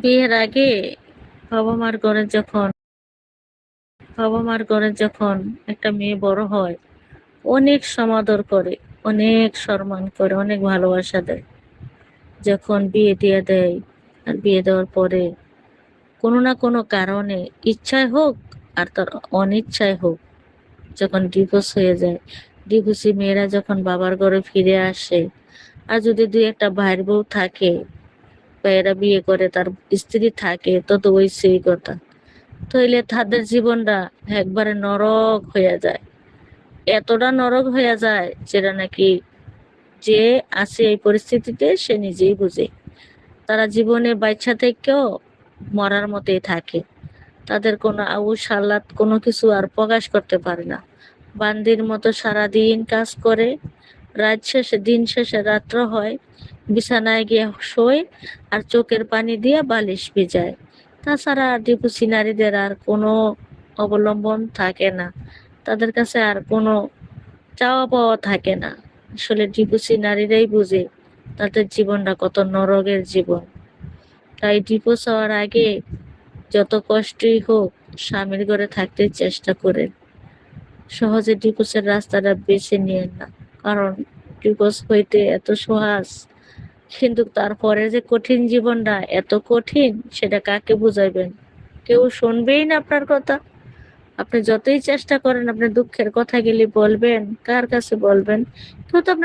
বিয়ের আগে বাবা মার ঘরে যখন বাবা মার ঘরে যখন একটা মেয়ে বড় হয়, অনেক সমাদর করে, অনেক সম্মান করে, অনেক ভালোবাসা দেয়। যখন বিয়ে দিয়ে দেয়, আর বিয়ে দেওয়ার পরে কোনো না কোনো কারণে, ইচ্ছায় হোক আর তার অনিচ্ছায় হোক, যখন ডিভোর্স হয়ে যায়, ডিভোর্সি মেয়েরা যখন বাবার ঘরে ফিরে আসে, আর যদি দুই একটা ভাইয়ের বউ থাকে বা এরা বিয়ে করে তার স্ত্রী থাকে, তো তো ওই সেই কথা। তাইলে তাদের জীবনটা একবারে নরক হয়ে যায়। এতটা নরক হয়ে যায় যেটা নাকি যে আছে এই পরিস্থিতিতে সে নিজেই বুঝে। তারা জীবনে বাচ্চা থেকেও মরার মতোই থাকে। তাদের কোনো আউশ সালাত কোনো কিছু আর প্রকাশ করতে পারে না। বান্দির মতো সারাদিন কাজ করে, রাত শেষে দিন শেষে রাত্র হয়, বিছানায় গিয়ে শোয় আর চোখের পানি দিয়ে বালিশ ভিজায়। তাছাড়া ডিভোর্সি নারীদের আর কোনো অবলম্বন থাকে না, তাদের কাছে আর কোনো চাওয়া পাওয়া থাকে না। আসলে ডিভোর্সি নারীরাই বুঝে তাদের জীবনটা কত নরকের জীবন। তাই ডিভোর্স হওয়ার আগে যত কষ্টই হোক, স্বামীর ঘরে থাকতে চেষ্টা করেন। সহজে ডিভোর্সের রাস্তাটা বেছে নিয়েন না, কারণ ডিভোর্স হইতে এত সহজ, কিন্তু তারপরে যে কঠিন জীবনটা এত কঠিন, সেটা কাকে বুঝাইবেন? কেউ শুনবেই না আপনার কথা। আপনি যতই চেষ্টা করেন, আপনি দুঃখের কথা গেলে বলবেন, কার কাছে বলবেন? কেউ তো আপনার